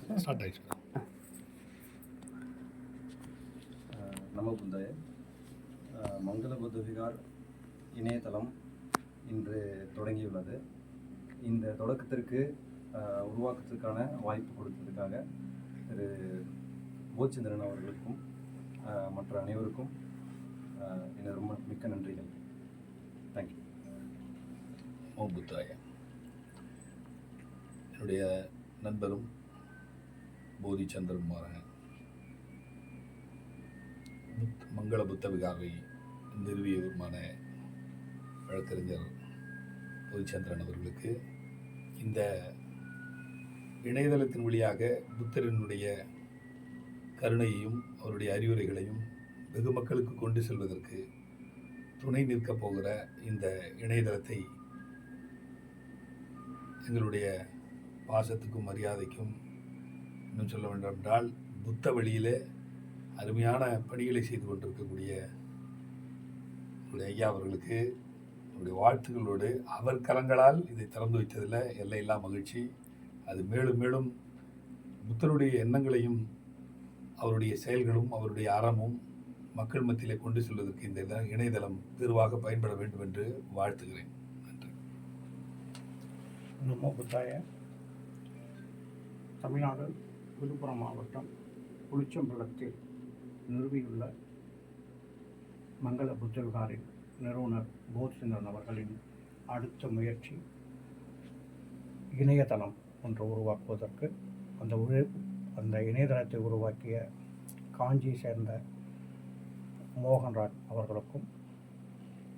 Start ஆயிடுச்சு. நமோ புத்தாய. மங்கள புத்த விகார் இணையதளம் இன்று தொடங்கியுள்ளது. இந்த தொடக்கத்திற்கு உருவாக்கத்திற்கான வாய்ப்பு கொடுத்ததுக்காக திரு போச்சந்திரன் அவர்களுக்கும் மற்ற அனைவருக்கும் எனது ரொம்ப மிக்க நன்றிகள். தேங்க்யூ. நமோ புத்தாய. என்னுடைய நண்பரும் போதி சந்திரகுமாரன் மங்கள புத்த விகாரை நிறுவியவருமான வழக்கறிஞர் போதிச்சந்திரன் அவர்களுக்கு இந்த இணையதளத்தின் வழியாக புத்தரினுடைய கருணையையும் அவருடைய அறிவுரைகளையும் வெகு மக்களுக்கு கொண்டு செல்வதற்கு துணை நிற்கப் போகிற இந்த இணையதளத்தை எங்களுடைய பாசத்துக்கும் மரியாதைக்கும் இன்னும் சொல்ல வேண்டும் என்றால் புத்த வழியிலே அருமையான பணிகளை செய்து கொண்டிருக்கக்கூடிய ஐயா அவர்களுக்கு என்னுடைய வாழ்த்துக்களோடு அவர் கரங்களால் இதை திறந்து வைத்ததில் எல்லையில்லா மகிழ்ச்சி. அது மேலும் மேலும் புத்தருடைய எண்ணங்களையும் அவருடைய செயல்களும் அவருடைய அறமும் மக்கள் மத்தியிலே கொண்டு செல்வதற்கு இந்த இணையதளம் பெருவாக பயன்பட வேண்டும் என்று வாழ்த்துகிறேன். நன்றி. நமோ புத்தாய. தமிழ்நாடு விழுப்புரம் மாவட்டம் புளிச்சம்பள்ளத்தில் நிறுவியுள்ள மங்கள புத்த விகாரின் நிறுவனர் போதிச்சந்திரன் அவர்களின் அடுத்த முயற்சி இணையதளம் ஒன்று உருவாக்குவதற்கு அந்த இணையதளத்தை உருவாக்கிய காஞ்சியை சேர்ந்த மோகன்ராஜ் அவர்களுக்கும்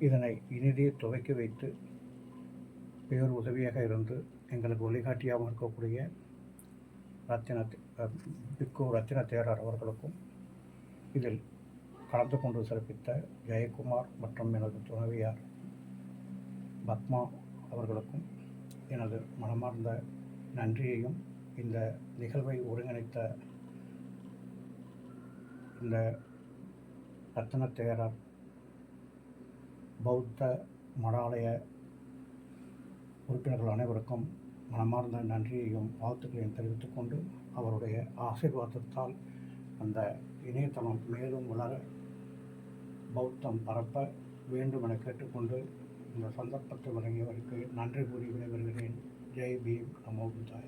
இதனை இனிதே துவக்கி வைத்து பேர் உதவியாக இருந்து எங்களுக்கு வழிகாட்டியாக இருக்கக்கூடிய ரத்தின தேரர் அவர்களுக்கும் இதில் கலந்து கொண்டு சிறப்பித்த ஜெயக்குமார் மற்றும் எனது துணைவியார் பத்மா அவர்களுக்கும் எனது மனமார்ந்த நன்றியையும், இந்த நிகழ்வை ஒருங்கிணைத்த இந்த ரத்தின தேரர் பௌத்த மடாலய உறுப்பினர்கள் அனைவருக்கும் மனமார்ந்த நன்றியையும் வாழ்த்துக்களையும் தெரிவித்துக் கொண்டு அவருடைய ஆசீர்வாதத்தால் அந்த இணையதளம் மேலும் வளர பௌத்தம் பரப்ப வேண்டும் என கேட்டுக்கொண்டு இந்த சந்தர்ப்பத்தை வழங்கியவருக்கு நன்றி கூறி விடைபெறுகிறேன். ஜெய் பீம். நமோ புத்தாய.